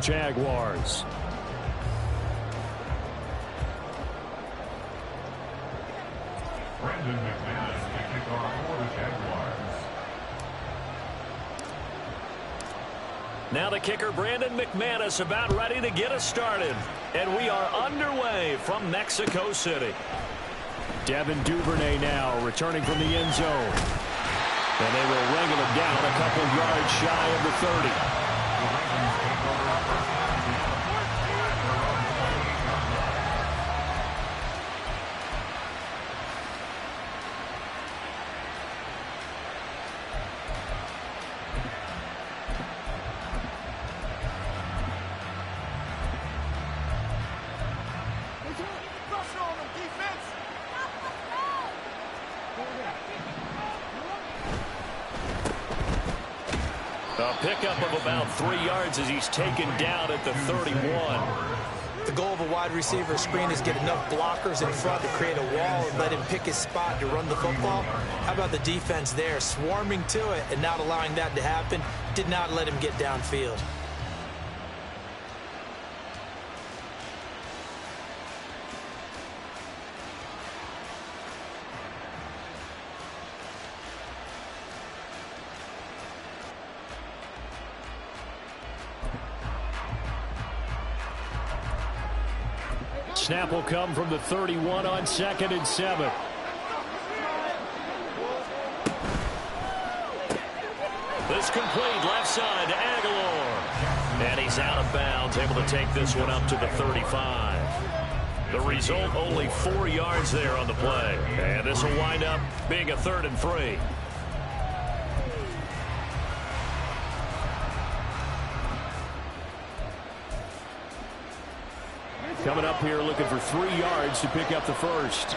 Jaguars. Now the kicker, Brandon McManus, about ready to get us started. And we are underway from Mexico City. Devin Duvernay now returning from the end zone. And they will wrangle him down a couple yards shy of the 30. A pickup of about 3 yards as he's taken down at the 31. The goal of a wide receiver screen is get enough blockers in front to create a wall and let him pick his spot to run the football. How about the defense there, swarming to it and not allowing that to happen? Did not let him get downfield. Snap will come from the 31 on 2nd and 7. This complete left side to Aguilar. And he's out of bounds, able to take this one up to the 35. The result, only 4 yards there on the play. And this will wind up being a 3rd and 3. Coming up here looking for 3 yards to pick up the first.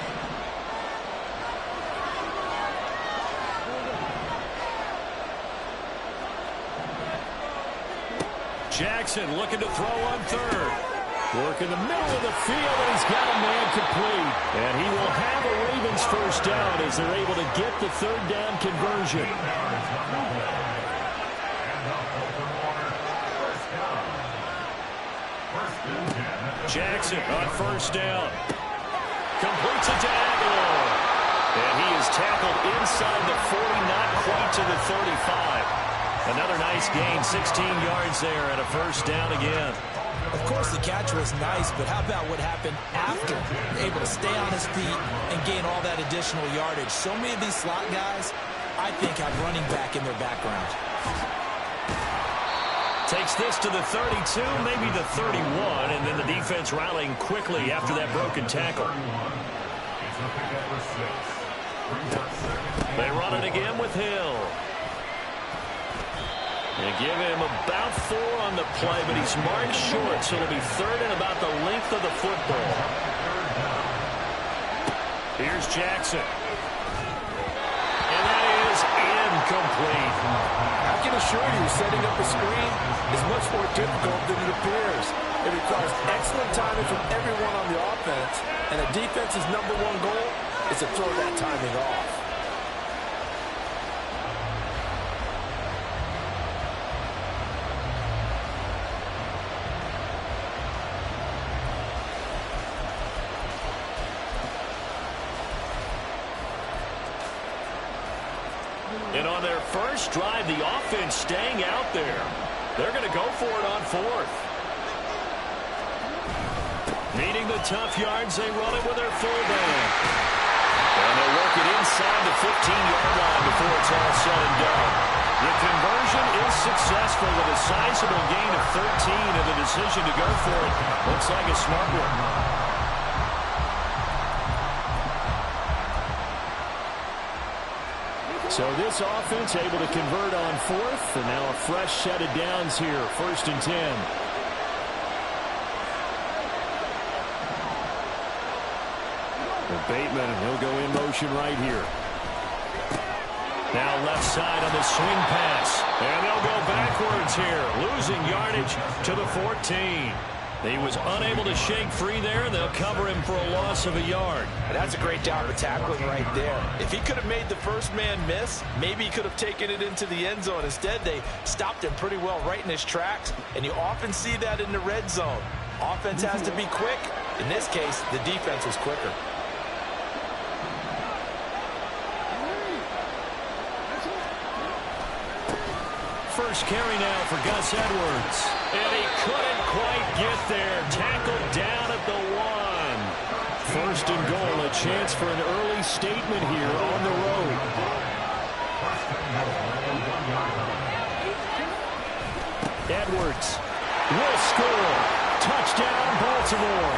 Jackson looking to throw on 3rd. Work in the middle of the field, and he's got a man complete. And he will have a Ravens first down as they're able to get the 3rd down conversion. Jackson on 1st down. Completes it to Aguilar. And he is tackled inside the 40, not quite to the 35. Another nice gain, 16 yards there and a 1st down again. Of course, the catch was nice, but how about what happened after? Able to stay on his feet and gain all that additional yardage. So many of these slot guys, I think, have running back in their background. Takes this to the 32, maybe the 31, and then the defense rallying quickly after that broken tackle. They run it again with Hill. They give him about 4 on the play, but he's marked short, so it'll be 3rd and about the length of the football. Here's Jackson. And that is incomplete. I can assure you, setting up a screen is much more difficult than it appears. It requires excellent timing from everyone on the offense, and the defense's #1 goal is to throw that timing off. And on their first drive, the offense staying out there. They're going to go for it on 4th. Needing the tough yards, they run it with their fullback. And they work it inside the 15-yard line before it's all said and done. The conversion is successful with a sizable gain of 13, and the decision to go for it looks like a smart one. So this offense able to convert on 4th, and now a fresh set of downs here, 1st and 10. And Bateman, he'll go in motion right here. Now left side on the swing pass, and they'll go backwards here, losing yardage to the 14. He was unable to shake free there, and they'll cover him for a loss of a yard. That's a great job of tackling right there. If he could have made the first man miss, maybe he could have taken it into the end zone. Instead, they stopped him pretty well right in his tracks, and you often see that in the red zone. Offense has to be quick. In this case, the defense was quicker. First carry now for Gus Edwards. And he couldn't quite get there. Tackled down at the 1. First and goal, a chance for an early statement here on the road. Edwards will score. Touchdown, Baltimore.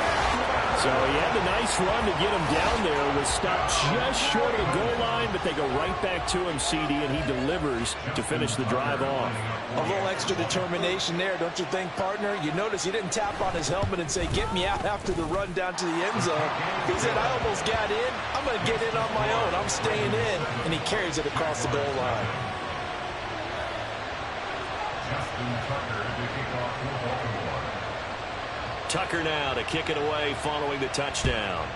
So he had a nice run to get him down there. Was stopped just short of the goal line, but they go right back to him, CD, and he delivers to finish the drive off. A little extra determination there, don't you think, partner? You notice he didn't tap on his helmet and say, get me out after the run down to the end zone. He said, I almost got in. I'm going to get in on my own. I'm staying in. And he carries it across the goal line. Tucker now to kick it away following the touchdown.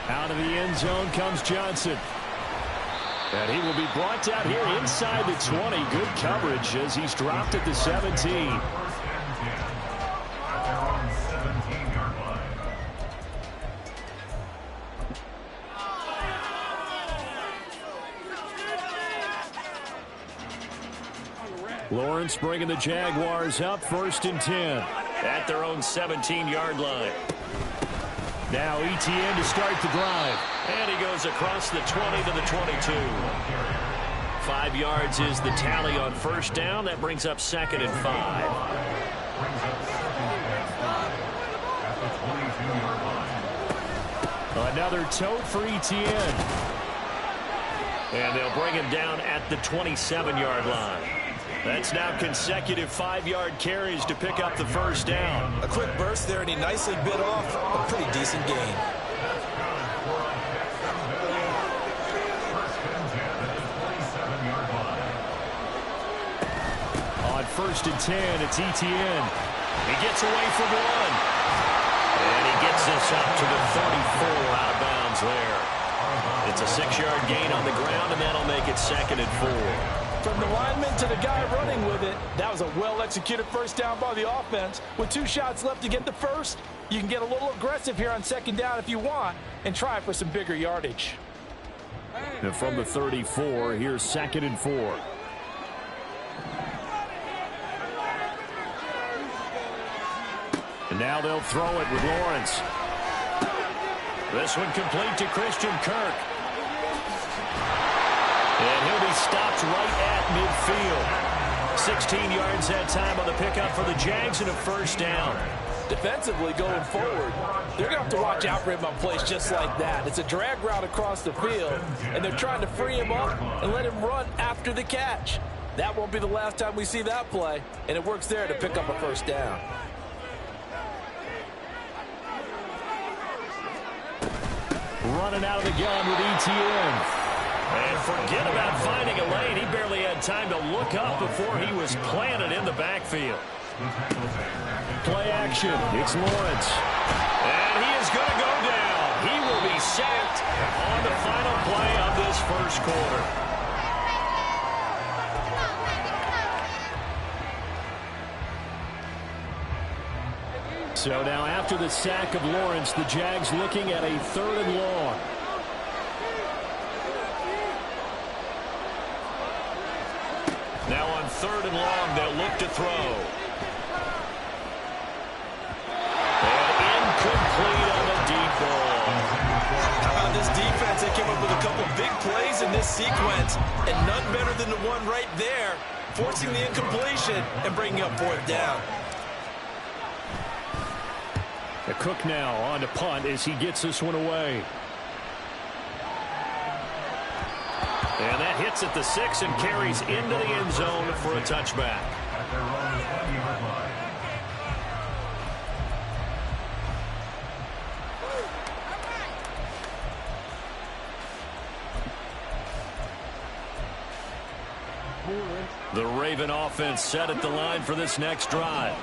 Out of the end zone comes Johnson. And he will be brought down here inside the 20. Good coverage as he's dropped at the 17. Lawrence bringing the Jaguars up, 1st and 10. At their own 17-yard line. Now ETN to start the drive. And he goes across the 20 to the 22. 5 yards is the tally on first down. That brings up 2nd and 5. Another tote for ETN. And they'll bring him down at the 27-yard line. That's now consecutive 5-yard carries to pick up the first down. A quick burst there, and he nicely bit off a pretty decent gain. On 1st and 10, it's ETN. He gets away from one. And he gets this up to the 34 out of bounds there. It's a 6-yard gain on the ground, and that'll make it 2nd and 4. From the lineman to the guy running with it, that was a well-executed first down by the offense. With 2 shots left to get the first, you can get a little aggressive here on 2nd down if you want and try for some bigger yardage. And from the 34, here's 2nd and 4. And now they'll throw it with Lawrence. This one complete to Christian Kirk. And he'll be stopped right at midfield. 16 yards that time on the pickup for the Jags and a first down. Defensively going forward, they're going to have to watch out for him on plays just like that. It's a drag route across the field, and they're trying to free him up and let him run after the catch. That won't be the last time we see that play, and it works there to pick up a first down. Running out of the gun with ETN. And forget about finding a lane. He barely had time to look up before he was planted in the backfield. Play action. It's Lawrence. And he is going to go down. He will be sacked on the final play of this first quarter. So now after the sack of Lawrence, the Jags looking at a 3rd and long. Now on 3rd and long, they'll look to throw. And incomplete on the deep ball. How about this defense? They came up with a couple big plays in this sequence, and none better than the one right there, forcing the incompletion and bringing up 4th down. The Cook now on to punt as he gets this one away. And that hits at the 6 and carries into the end zone for a touchback. The Raven offense set at the line for this next drive.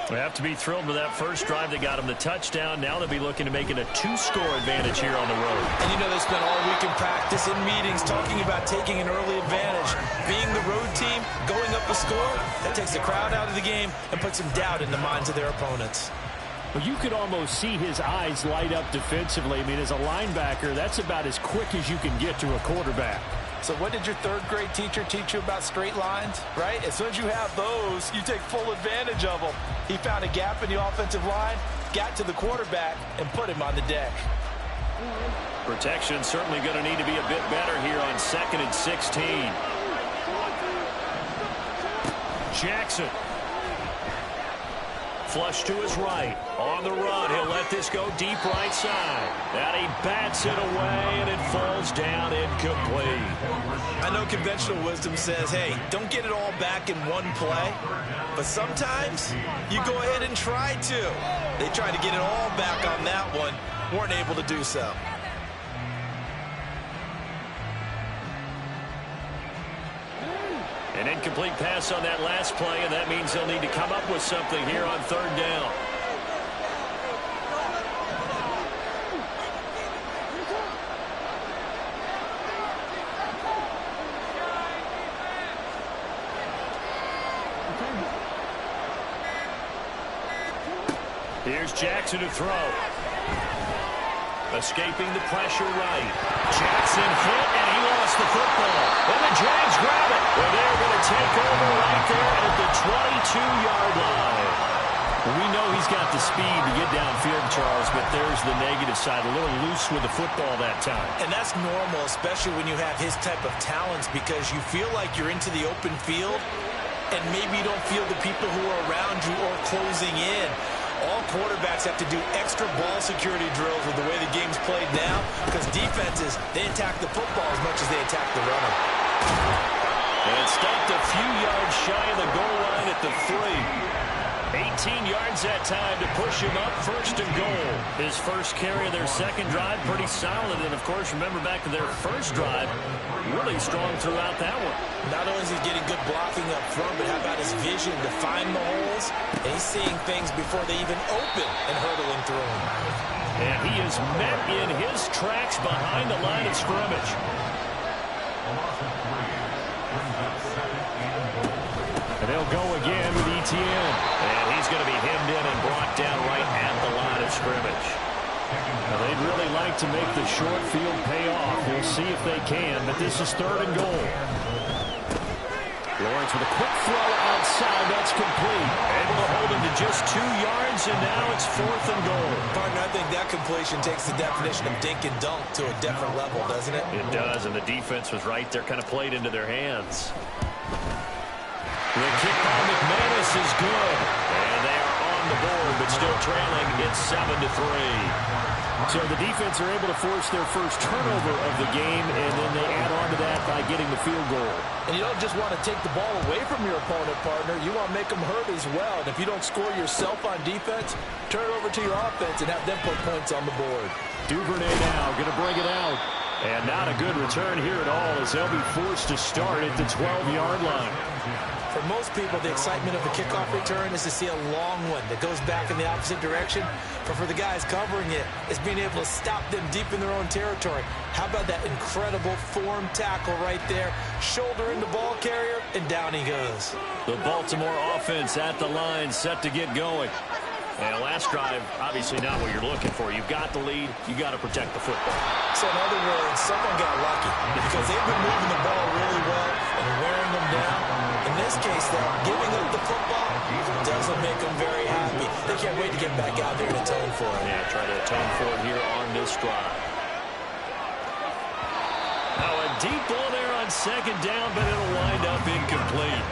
They have to be thrilled with that first drive that got them the touchdown. Now they'll be looking to make it a 2-score advantage here on the road. And you know they spent all week in practice, in meetings, talking about taking an early advantage. Being the road team, going up a score, that takes the crowd out of the game and puts some doubt in the minds of their opponents. Well, you could almost see his eyes light up defensively. I mean, as a linebacker, that's about as quick as you can get to a quarterback. So what did your third-grade teacher teach you about straight lines, right? As soon as you have those, you take full advantage of them. He found a gap in the offensive line, got to the quarterback, and put him on the deck. Protection certainly going to need to be a bit better here on 2nd and 16. Jackson. Flush to his right. On the run. He'll let this go deep right side. And he bats it away, and it falls down incomplete. I know conventional wisdom says, hey, don't get it all back in one play. But sometimes you go ahead and try to. They tried to get it all back on that one. Weren't able to do so. An incomplete pass on that last play, and that means they'll need to come up with something here on 3rd down. Here's Jackson to throw. Escaping the pressure right. Jackson hit, and he lost the football. And the Jags grab it. Well, they're going to take over right there at the 22-yard line. We know he's got the speed to get downfield, Charles, but there's the negative side. A little loose with the football that time. And that's normal, especially when you have his type of talents, because you feel like you're into the open field, and maybe you don't feel the people who are around you or closing in. All quarterbacks have to do extra ball security drills with the way the game's played now, because defenses, they attack the football as much as they attack the runner. And stopped a few yards shy of the goal line at the 3. 18 yards that time to push him up 1st and goal. His first carry of their second drive, pretty solid. And, of course, remember back to their first drive, really strong throughout that one. Not only is he getting good blocking up front, but how about his vision to find the holes? And he's seeing things before they even open and hurdling through them. And he is met in his tracks behind the line of scrimmage. And they'll go again with Etienne. And he's going to be hemmed in and brought down right at the line of scrimmage. Now, they'd really like to make the short field pay off. We'll see if they can, but this is 3rd and goal. Lawrence with a quick throw outside. That's complete. Able to hold him to just 2 yards, and now it's 4th and goal. Partner, I think that completion takes the definition of dink and dunk to a different level, doesn't it? It does, and the defense was right there, kind of played into their hands. The kick by McManus is good. And they are on the board, but still trailing. It's 7-3. So the defense are able to force their first turnover of the game, and then they add on to that by getting the field goal. And you don't just want to take the ball away from your opponent, partner. You want to make them hurt as well. And if you don't score yourself on defense, turn it over to your offense and have them put points on the board. Duvernay now going to bring it out. And not a good return here at all, as they'll be forced to start at the 12-yard line. For most people, the excitement of the kickoff return is to see a long one that goes back in the opposite direction. But for the guys covering it, it's being able to stop them deep in their own territory. How about that incredible form tackle right there? Shoulder in the ball carrier, and down he goes. The Baltimore offense at the line, set to get going. And last drive, obviously not what you're looking for. You've got the lead. You've got to protect the football. So in other words, someone got lucky because they've been moving the ball really well and wearing them down. In this case, though, giving up the football doesn't make them very happy. They can't wait to get back out there and atone for it. Yeah, try to atone for it here on this drive. Now a deep ball there on 2nd down, but it'll wind up incomplete.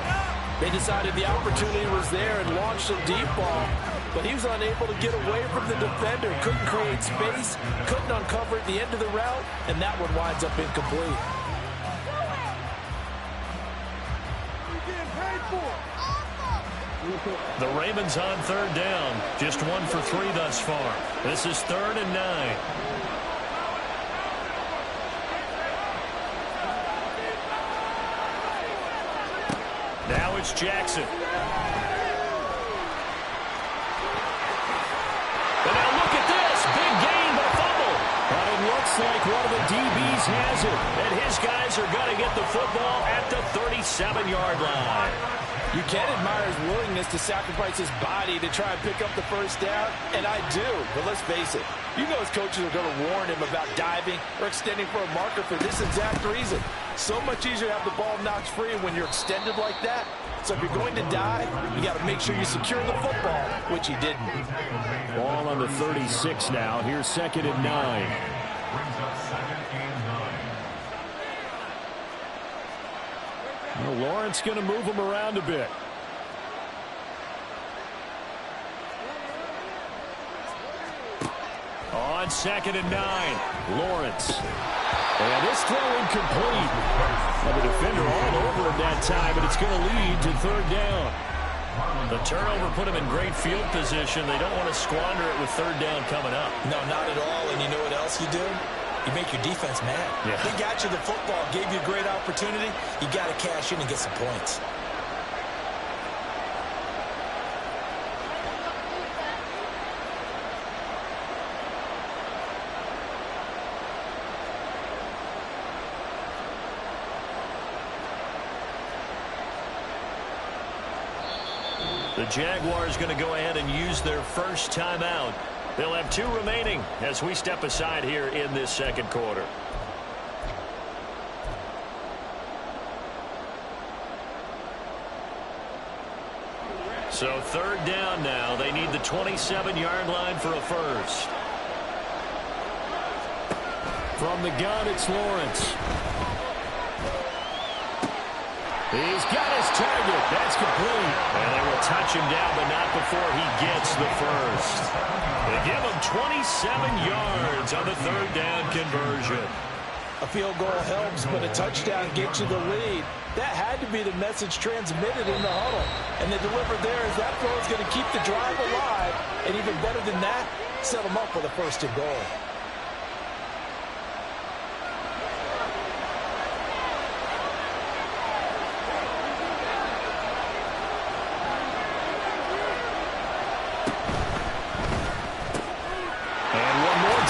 They decided the opportunity was there and launched a deep ball, but he was unable to get away from the defender, couldn't create space, couldn't uncover at the end of the route, and that one winds up incomplete. The Ravens on 3rd down, just 1 for 3 thus far. This is 3rd and 9. Now it's Jackson. And now look at this. Big gain, but fumble. But it looks like one of the DBs has it. And his guys are going to get the football at the 37-yard line. You can admire his willingness to sacrifice his body to try and pick up the first down, and I do. But let's face it, you know his coaches are going to warn him about diving or extending for a marker for this exact reason. So much easier to have the ball knocked free when you're extended like that. So if you're going to dive, you got to make sure you secure the football, which he didn't. Ball on the 36 now. Here's 2nd and 9. Well, Lawrence going to move him around a bit. On 2nd and 9, Lawrence. And this throw incomplete. Well, the defender all over him that time, but it's going to lead to 3rd down. The turnover put him in great field position. They don't want to squander it with 3rd down coming up. No, not at all. And you know what else you do? You make your defense mad. Yeah. They got you the football, gave you a great opportunity. You got to cash in and get some points. The Jaguars going to go ahead and use their first timeout. They'll have 2 remaining as we step aside here in this 2nd quarter. So 3rd down now. They need the 27-yard line for a first. From the gun, it's Lawrence. He's got his target. That's complete. And they will touch him down, but not before he gets the first. They give him 27 yards on the 3rd down conversion. A field goal helps, but a touchdown gets you the lead. That had to be the message transmitted in the huddle. And they delivered there as that throw is going to keep the drive alive. And even better than that, set them up with a 1st and goal.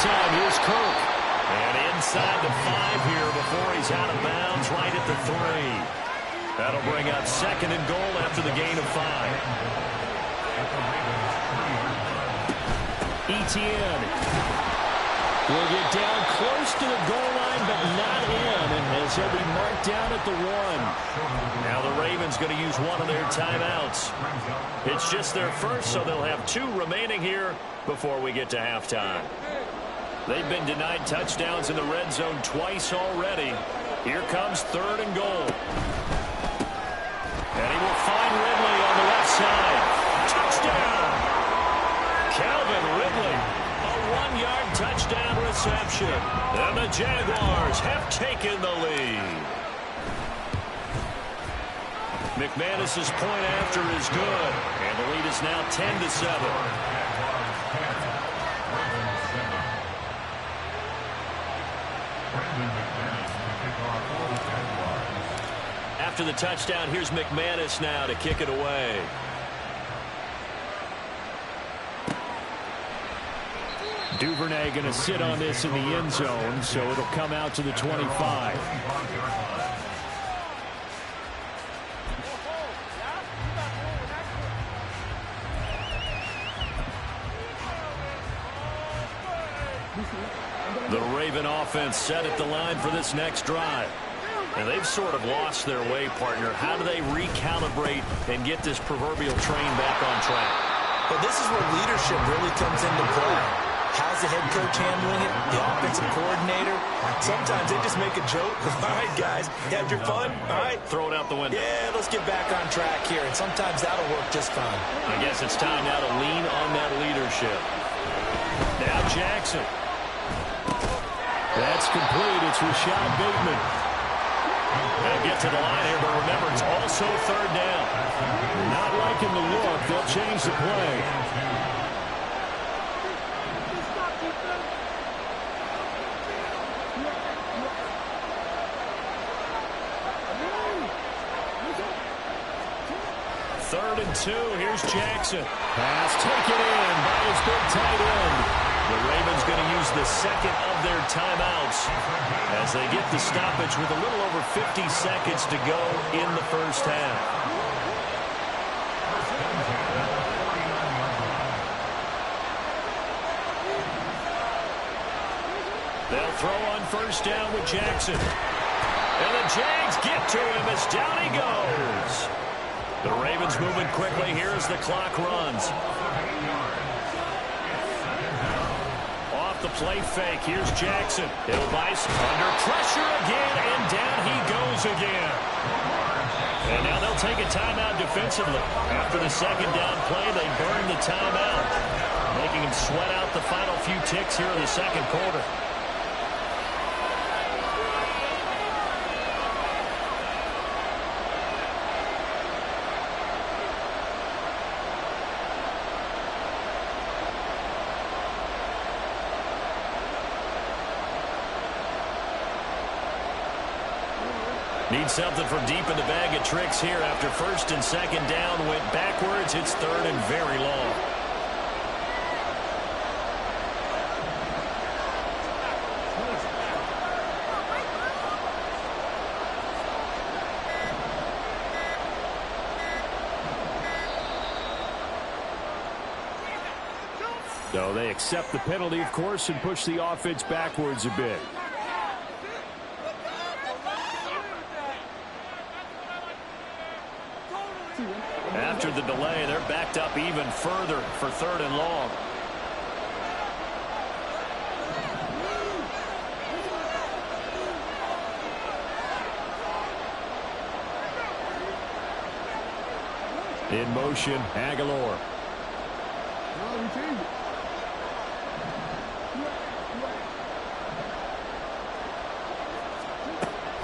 Time, here's Kirk. And inside the 5 here before he's out of bounds right at the 3. That'll bring up 2nd and goal after the gain of 5. Etienne will get down close to the goal line, but not in, as he'll be marked down at the 1. Now the Ravens going to use one of their timeouts. It's just their first, so they'll have 2 remaining here before we get to halftime. They've been denied touchdowns in the red zone twice already. Here comes 3rd and goal. And he will find Ridley on the left side. Touchdown! Calvin Ridley, a 1-yard touchdown reception. And the Jaguars have taken the lead. McManus's point after is good. And the lead is now 10-7. After the touchdown, here's McManus now to kick it away. Duvernay going to sit on this in the end zone, so it'll come out to the 25. The Raven offense set at the line for this next drive. And they've sort of lost their way, partner. How do they recalibrate and get this proverbial train back on track? Well, this is where leadership really comes into play. How's the head coach handling it? The offensive coordinator? Sometimes they just make a joke. All right, guys, you had your fun? All right. Throw it out the window. Yeah, let's get back on track here. And sometimes that'll work just fine. I guess it's time now to lean on that leadership. Now Jackson. That's complete. It's Rashad Bateman. They'll get to the line here, but remember, it's also 3rd down. Not liking the look. They'll change the play. 3rd and 2. Here's Jackson. Pass taken in by his big tight end. The Ravens going to use the second of their timeouts as they get the stoppage with a little over 50 seconds to go in the first half. They'll throw on 1st down with Jackson. And the Jags get to him as down he goes. The Ravens moving quickly here as the clock runs. Off the play fake. Here's Jackson. Ilbice under pressure again, and down he goes again. And now they'll take a timeout defensively. After the 2nd down play, they burn the timeout, making him sweat out the final few ticks here in the 2nd quarter. Need something from deep in the bag of tricks here after 1st and 2nd down went backwards. It's 3rd and very long. So they accept the penalty, of course, and push the offense backwards a bit. After the delay, they're backed up even further for 3rd and long. In motion, Aguilar.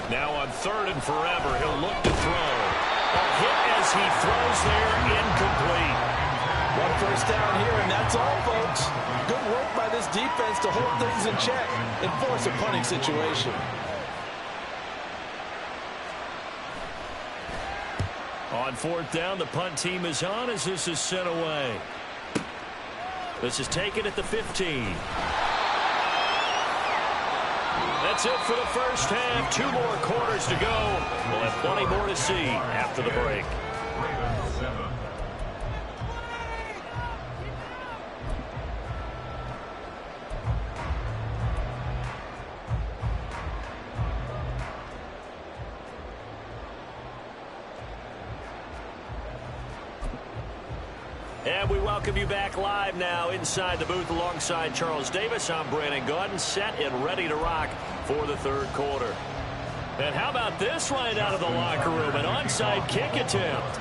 Now on 3rd and forever, he'll look to throw. A hit as he throws there, incomplete. 1 first down here, and that's all, folks. Good work by this defense to hold things in check and force a punting situation. On 4th down, the punt team is on as this is sent away. This is taken at the 15. That's it for the first half. 2 more quarters to go. We'll have plenty more to see after the break. And we welcome you back live now inside the booth alongside Charles Davis. I'm Brandon Gaudin, set and ready to rock for the 3rd quarter. And how about this right out of the locker room? An onside kick attempt.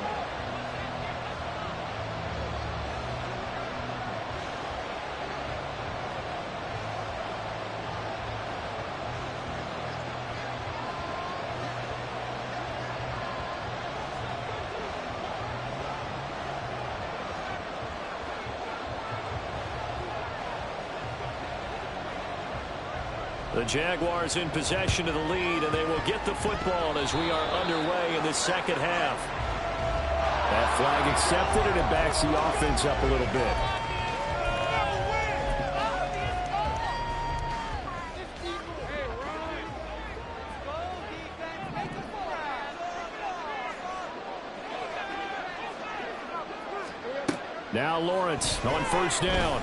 The Jaguars in possession of the lead, and they will get the football as we are underway in the 2nd half. That flag accepted, and it backs the offense up a little bit. Now Lawrence on 1st down.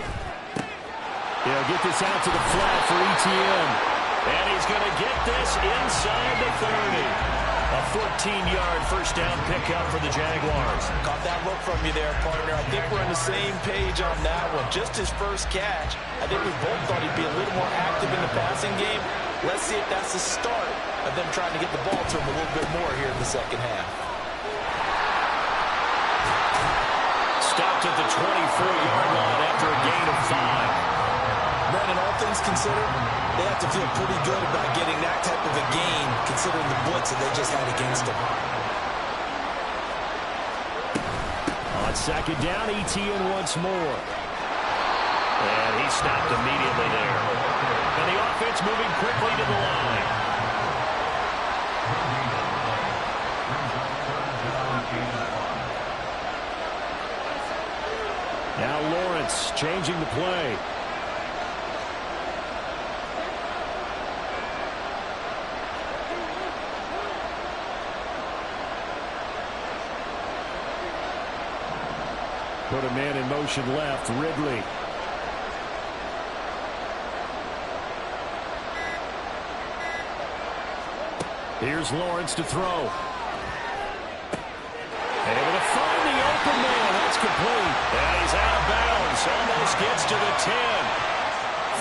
He'll get this out to the flat for ETN. And he's going to get this inside the 30. A 14-yard 1st down pickup for the Jaguars. Got that look from you there, partner. I think we're on the same page on that one. Just his first catch. I think we both thought he'd be a little more active in the passing game. Let's see if that's the start of them trying to get the ball to him a little bit more here in the 2nd half. Stopped at the 24-yard line after a gain of 5. Brandon, all things considered, they have to feel pretty good about getting that type of a gain, considering the blitz that they just had against them. On 2nd down, ETN once more. And he stopped immediately there. And the offense moving quickly to the line. Now Lawrence changing the play. Put a man in motion left, Ridley. Here's Lawrence to throw. Able to find the open man. That's complete. And he's out of bounds. Almost gets to the 10.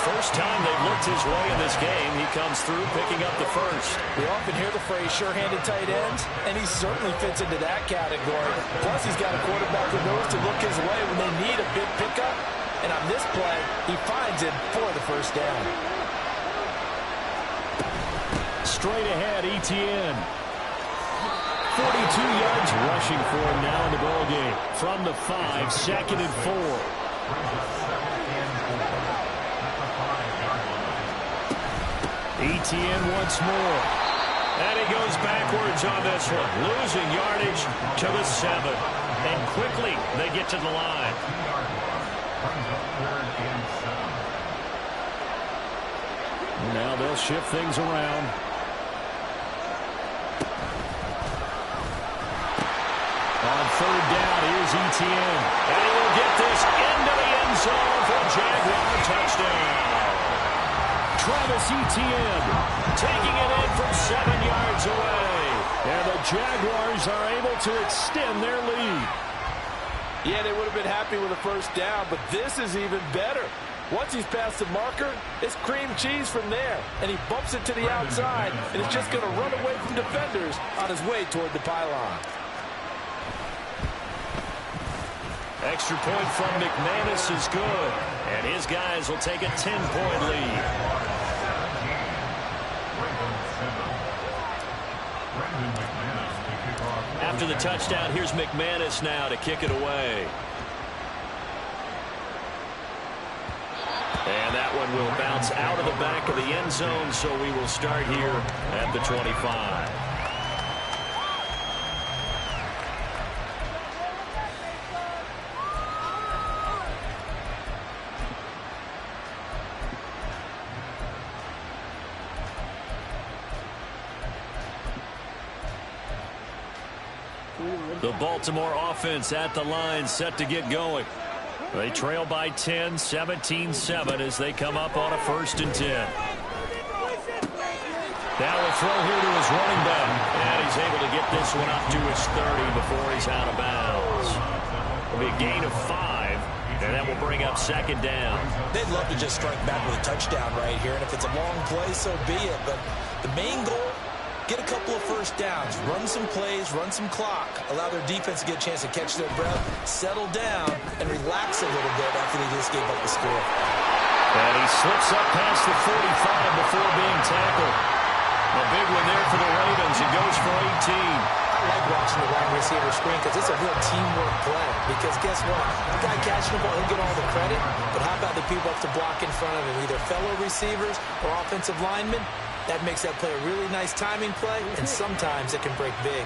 First time they've looked his way in this game. He comes through picking up the first. We often hear the phrase sure-handed tight ends, and he certainly fits into that category. Plus, he's got a quarterback who knows to look his way when they need a big pickup. And on this play, he finds it for the first down. Straight ahead, Etienne. 42 yards rushing for him now in the ballgame. From the 5, 2nd and 4. Etienne once more. And he goes backwards on this one. Losing yardage to the 7. And quickly they get to the line. Now they'll shift things around. On 3rd down, here's Etienne. And he will get this into the end zone for a Jaguar touchdown. Travis Etienne taking it in from 7 yards away. And the Jaguars are able to extend their lead. Yeah, they would have been happy with a first down, but this is even better. Once he's past the marker, it's cream cheese from there. And he bumps it to the outside, and it's just going to run away from defenders on his way toward the pylon. Extra point from McManus is good. And his guys will take a 10-point lead. After the touchdown, here's McManus now to kick it away. And that one will bounce out of the back of the end zone, so we will start here at the 25. The Baltimore offense at the line, set to get going. They trail by 10, 17-7 as they come up on a 1st and 10. Now a throw here to his running back. And he's able to get this one up to his 30 before he's out of bounds. It'll be a gain of 5, and that will bring up 2nd down. They'd love to just strike back with a touchdown right here, and if it's a long play, so be it. But the main goal, get a couple of first downs, run some plays, run some clock, allow their defense to get a chance to catch their breath, settle down, and relax a little bit after they just gave up the score. And he slips up past the 45 before being tackled. A big one there for the Ravens. It goes for 18. I like watching the wide receiver screen because it's a real teamwork play. Because guess what? The guy catching the ball, he'll get all the credit. But how about the people up to block in front of him, either fellow receivers or offensive linemen? That makes that play a really nice timing play, and sometimes it can break big.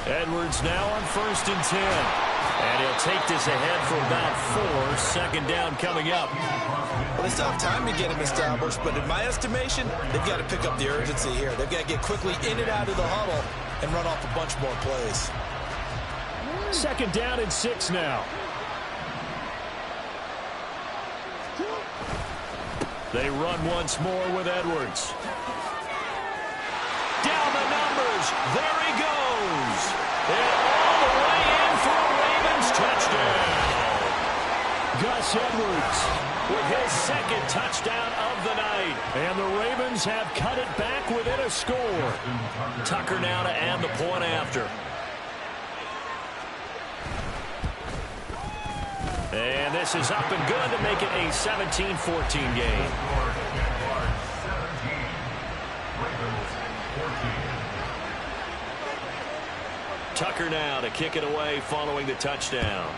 Edwards now on 1st and 10. And he'll take this ahead for about 4. 2nd down coming up. Well, they still have time to get him established, but in my estimation, they've got to pick up the urgency here. They've got to get quickly in and out of the huddle and run off a bunch more plays. 2nd down and 6 now. They run once more with Edwards. Down the numbers. There he goes. And all the way in for a Ravens touchdown. Gus Edwards with his 2nd touchdown of the night. And the Ravens have cut it back within a score. Tucker now to add the point after. And this is up and good to make it a 17-14 game. Tucker now to kick it away following the touchdown.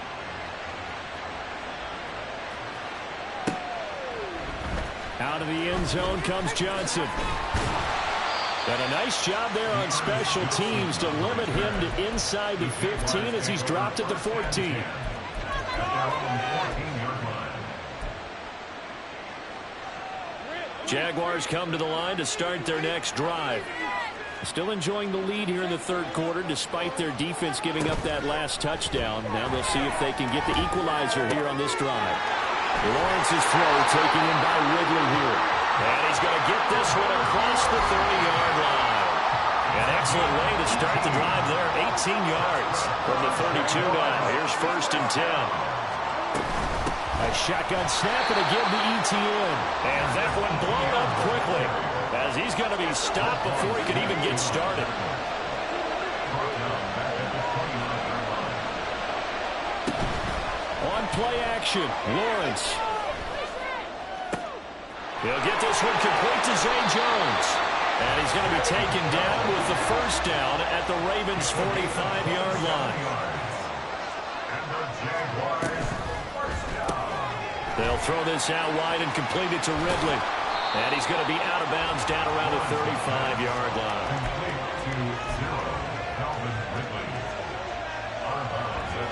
Out of the end zone comes Johnson. And a nice job there on special teams to limit him to inside the 15 as he's dropped at the 14. Jaguars come to the line to start their next drive. Still enjoying the lead here in the third quarter despite their defense giving up that last touchdown. Now they'll see if they can get the equalizer here on this drive. Lawrence's throw taken in by Ridley here. And he's going to get this one across the 30-yard line. An excellent way to start the drive there. 18 yards from the 32 now. Here's 1st and 10. A shotgun snap and again to ETN. And that one blown up quickly as he's going to be stopped before he could even get started. On play action, Lawrence. He'll get this one complete to Zay Jones. And he's going to be taken down with the 1st down at the Ravens' 45-yard line. They'll throw this out wide and complete it to Ridley. And he's going to be out of bounds down around the 35-yard line.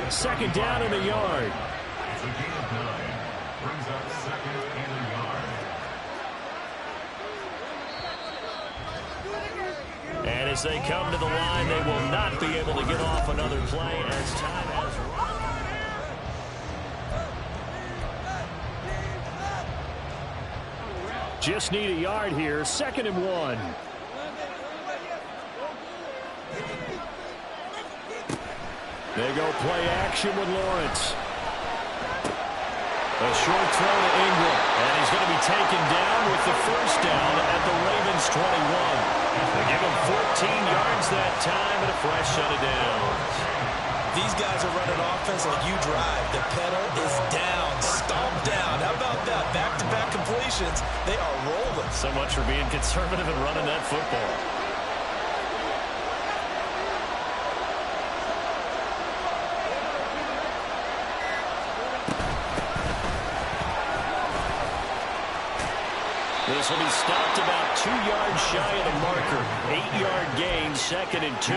2nd down and a yard. And as they come to the line, they will not be able to get off another play as time has run. Just need a yard here. 2nd and 1. They go play action with Lawrence. A short throw to Ingram. And he's going to be taken down with the 1st down at the Ravens' 21. They give him 14 yards that time and a fresh set of downs. These guys are running offense like you drive. The pedal is down, stomped down. How about that? Back-to-back completions. They are rolling. So much for being conservative and running that football. This will be stopped about 2 yards shy of the marker. 8-yard gain, 2nd and 2.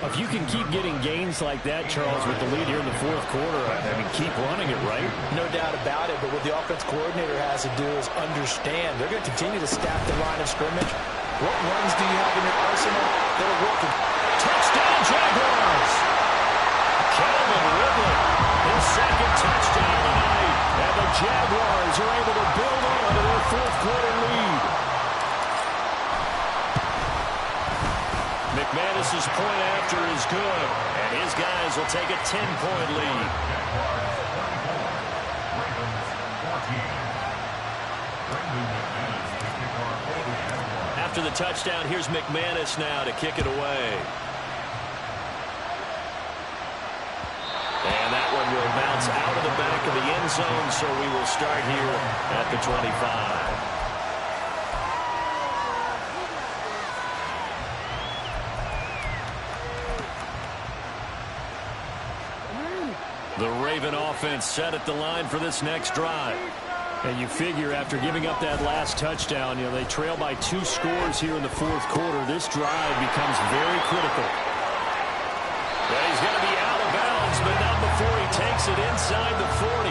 If you can keep getting gains like that, Charles, with the lead here in the 4th quarter, I mean, keep running it, right? No doubt about it, but what the offense coordinator has to do is understand. They're going to continue to stack the line of scrimmage. What runs do you have in your arsenal that are working? Touchdown, Jaguars! Calvin Ridley, his 2nd touchdown tonight. And the Jaguars are able to build on to their 4th quarter lead. McManus's point after is good, and his guys will take a 10-point lead. After the touchdown, here's McManus now to kick it away. And that one will bounce out of the back of the end zone, so we will start here at the 25. The Raven offense set at the line for this next drive. And you figure after giving up that last touchdown, you know, they trail by 2 scores here in the 4th quarter. This drive becomes very critical. Well, he's going to be out of bounds, but not before he takes it inside the 40.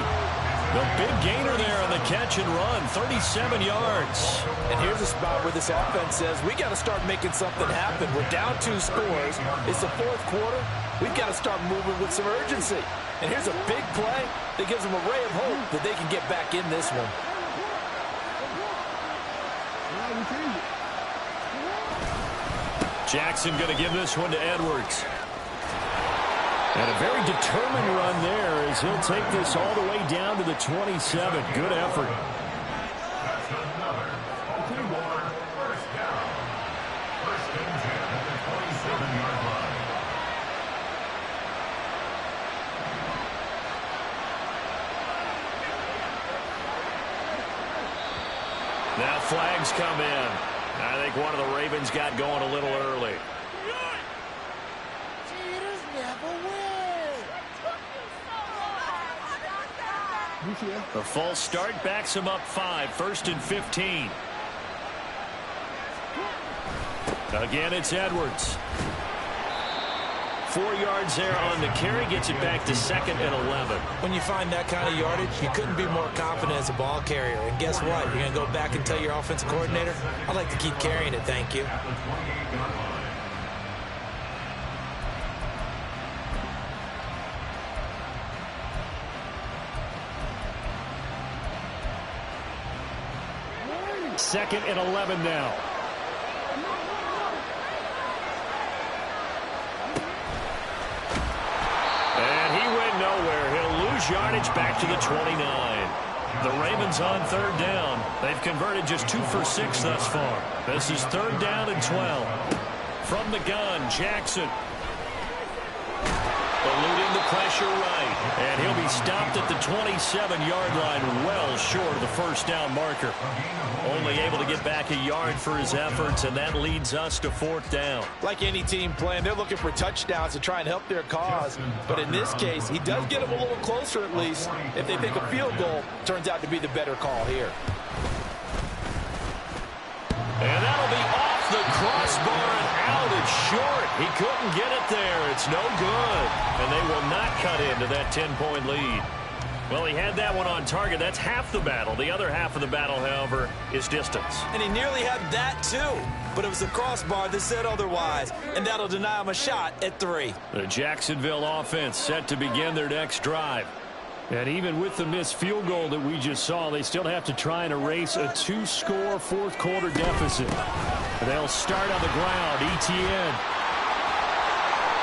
The big gainer there on the catch and run, 37 yards. And here's a spot where this offense says, we got to start making something happen. We're down 2 scores. It's the 4th quarter. We've got to start moving with some urgency. And here's a big play that gives them a ray of hope that they can get back in this one. Jackson going to give this one to Edwards. And a very determined run there as he'll take this all the way down to the 27. Good effort. Now flags come in. I think one of the Ravens got going a little early. The false start backs him up 5. 1st and 15. Again, it's Edwards. 4 yards there on the carry, gets it back to 2nd and 11. When you find that kind of yardage, you couldn't be more confident as a ball carrier. And guess what? You're going to go back and tell your offensive coordinator, I'd like to keep carrying it, thank you. Second and 11 now. And he went nowhere. He'll lose yardage back to the 29. The Ravens on 3rd down. They've converted just 2 for 6 thus far. This is 3rd down and 12. From the gun, Jackson. Eluding the pressure right. And he'll be stopped at the 27-yard line, well short of the first down marker. Only able to get back a yard for his efforts, and that leads us to 4th down. Like any team playing, they're looking for touchdowns to try and help their cause. But in this case, he does get them a little closer at least. If they think a field goal turns out to be the better call here. And that'll be off the crossbar and out. It's short. He couldn't get it there. It's no good. And they will not cut into that 10-point lead. Well, he had that one on target. That's half the battle. The other half of the battle, however, is distance. And he nearly had that, too. But it was the crossbar that said otherwise. And that'll deny him a shot at 3. The Jacksonville offense set to begin their next drive. And even with the missed field goal that we just saw, they still have to try and erase a 2-score fourth-quarter deficit. They'll start on the ground. Etienne.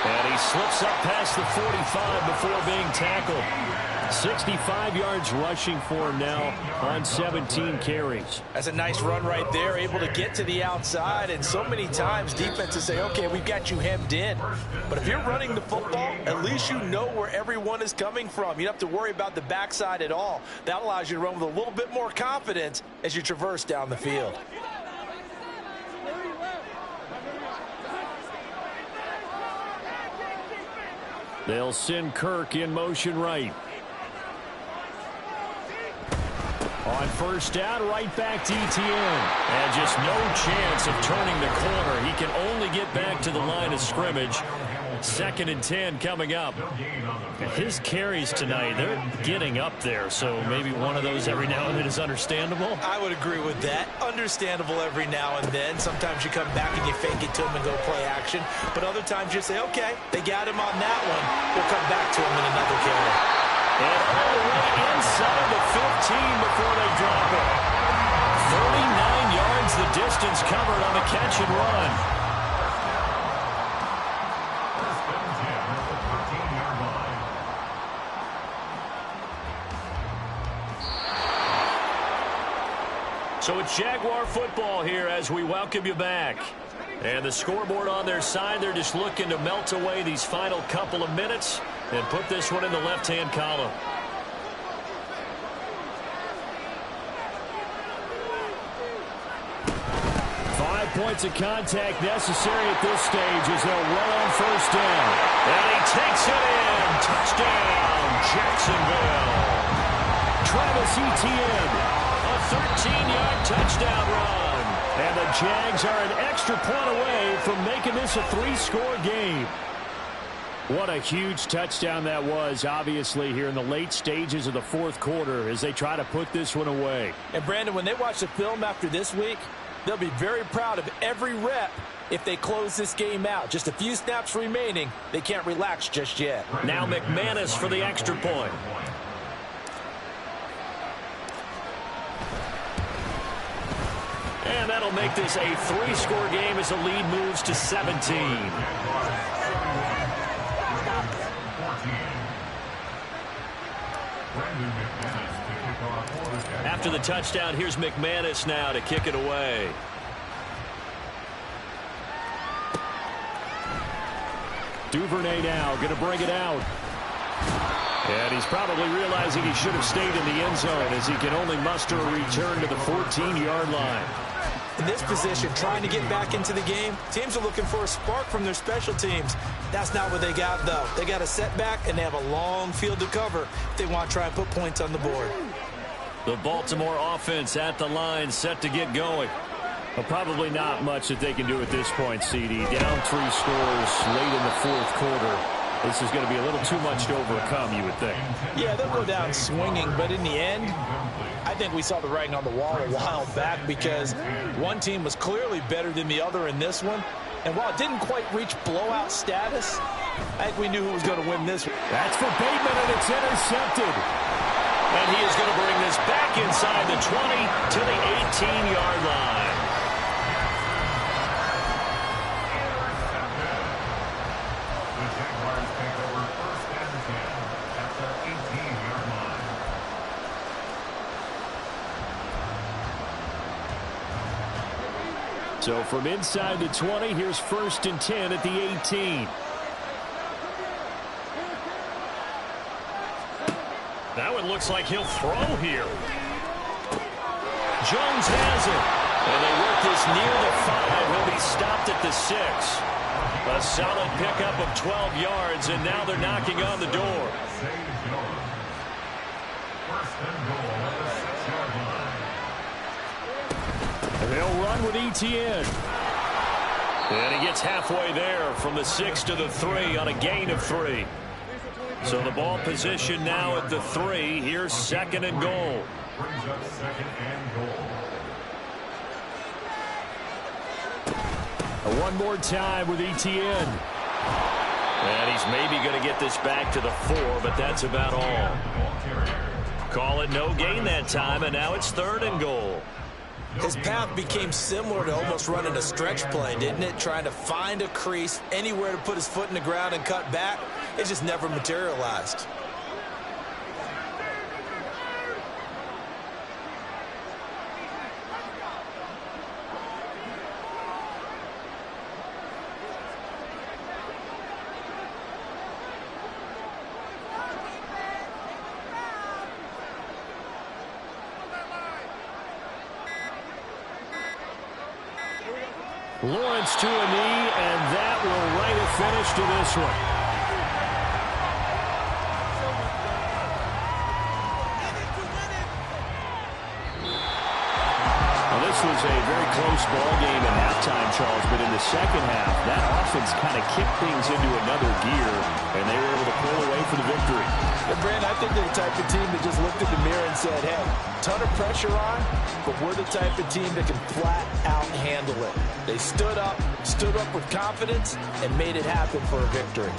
And he slips up past the 45 before being tackled. 65 yards rushing for him now on 17 carries. That's a nice run right there, able to get to the outside. And so many times defenses say, okay, we've got you hemmed in. But if you're running the football, at least you know where everyone is coming from. You don't have to worry about the backside at all. That allows you to run with a little bit more confidence as you traverse down the field. They'll send Kirk in motion right. On 1st down, right back to Etienne. And just no chance of turning the corner. He can only get back to the line of scrimmage. 2nd and 10 coming up. His carries tonight, they're getting up there. So maybe one of those every now and then is understandable. I would agree with that. Understandable every now and then. Sometimes you come back and you fake it to him and go play action. But other times you say, okay, they got him on that one. We'll come back to him in another carry. And all the way inside the 15 before they drop it. 39 yards the distance covered on the catch and run. So it's Jaguar football here as we welcome you back. And the scoreboard on their side, they're just looking to melt away these final couple of minutes and put this one in the left-hand column. Points of contact necessary at this stage as they'll run on 1st down. And he takes it in. Touchdown, Jacksonville. Travis Etienne, a 13-yard touchdown run. And the Jags are an extra point away from making this a 3-score game. What a huge touchdown that was, obviously, here in the late stages of the 4th quarter as they try to put this one away. And, Brandon, when they watch the film after this week, they'll be very proud of every rep if they close this game out. Just a few snaps remaining. They can't relax just yet. Now McManus for the extra point. And that'll make this a 3-score game as the lead moves to 17. After the touchdown, here's McManus now to kick it away. Duvernay now going to bring it out. And he's probably realizing he should have stayed in the end zone as he can only muster a return to the 14-yard line. In this position, trying to get back into the game, teams are looking for a spark from their special teams. That's not what they got, though. They got a setback, and they have a long field to cover if they want to try and put points on the board. The Baltimore offense at the line, set to get going. Well, probably not much that they can do at this point, CD. Down 3 scores late in the fourth quarter. This is going to be a little too much to overcome, you would think. Yeah, they'll go down swinging, but in the end, I think we saw the writing on the wall a while back because one team was clearly better than the other in this one. And while it didn't quite reach blowout status, I think we knew who was going to win this one. That's for Bateman, and it's intercepted. And he is going to bring this back inside the 20 to the 18-yard line. So from inside the 20, here's 1st and 10 at the 18. Now it looks like he'll throw here. Jones has it. And they work this near the 5. He'll be stopped at the 6. A solid pickup of 12 yards, and now they're knocking on the door. They'll run with Etienne. And he gets halfway there from the 6 to the 3 on a gain of 3. So the ball position now at the 3. Here's 2nd and goal. One more time with Etienne. And he's maybe going to get this back to the 4, but that's about all. Call it no gain that time, and now it's 3rd and goal. His path became similar to almost running a stretch play, didn't it? Trying to find a crease, anywhere to put his foot in the ground and cut back. It just never materialized. Lawrence to a knee, and that will write a finish to this one. Well, this was a very close ball game at halftime, Charles, but in the second half, that offense kind of kicked things into another gear, and they were able to pull away for the victory. And Brandon, I think they're the type of team that just looked in the mirror and said, hey, ton of pressure on, but we're the type of team that can flat out handle it. They stood up with confidence, and made it happen for a victory.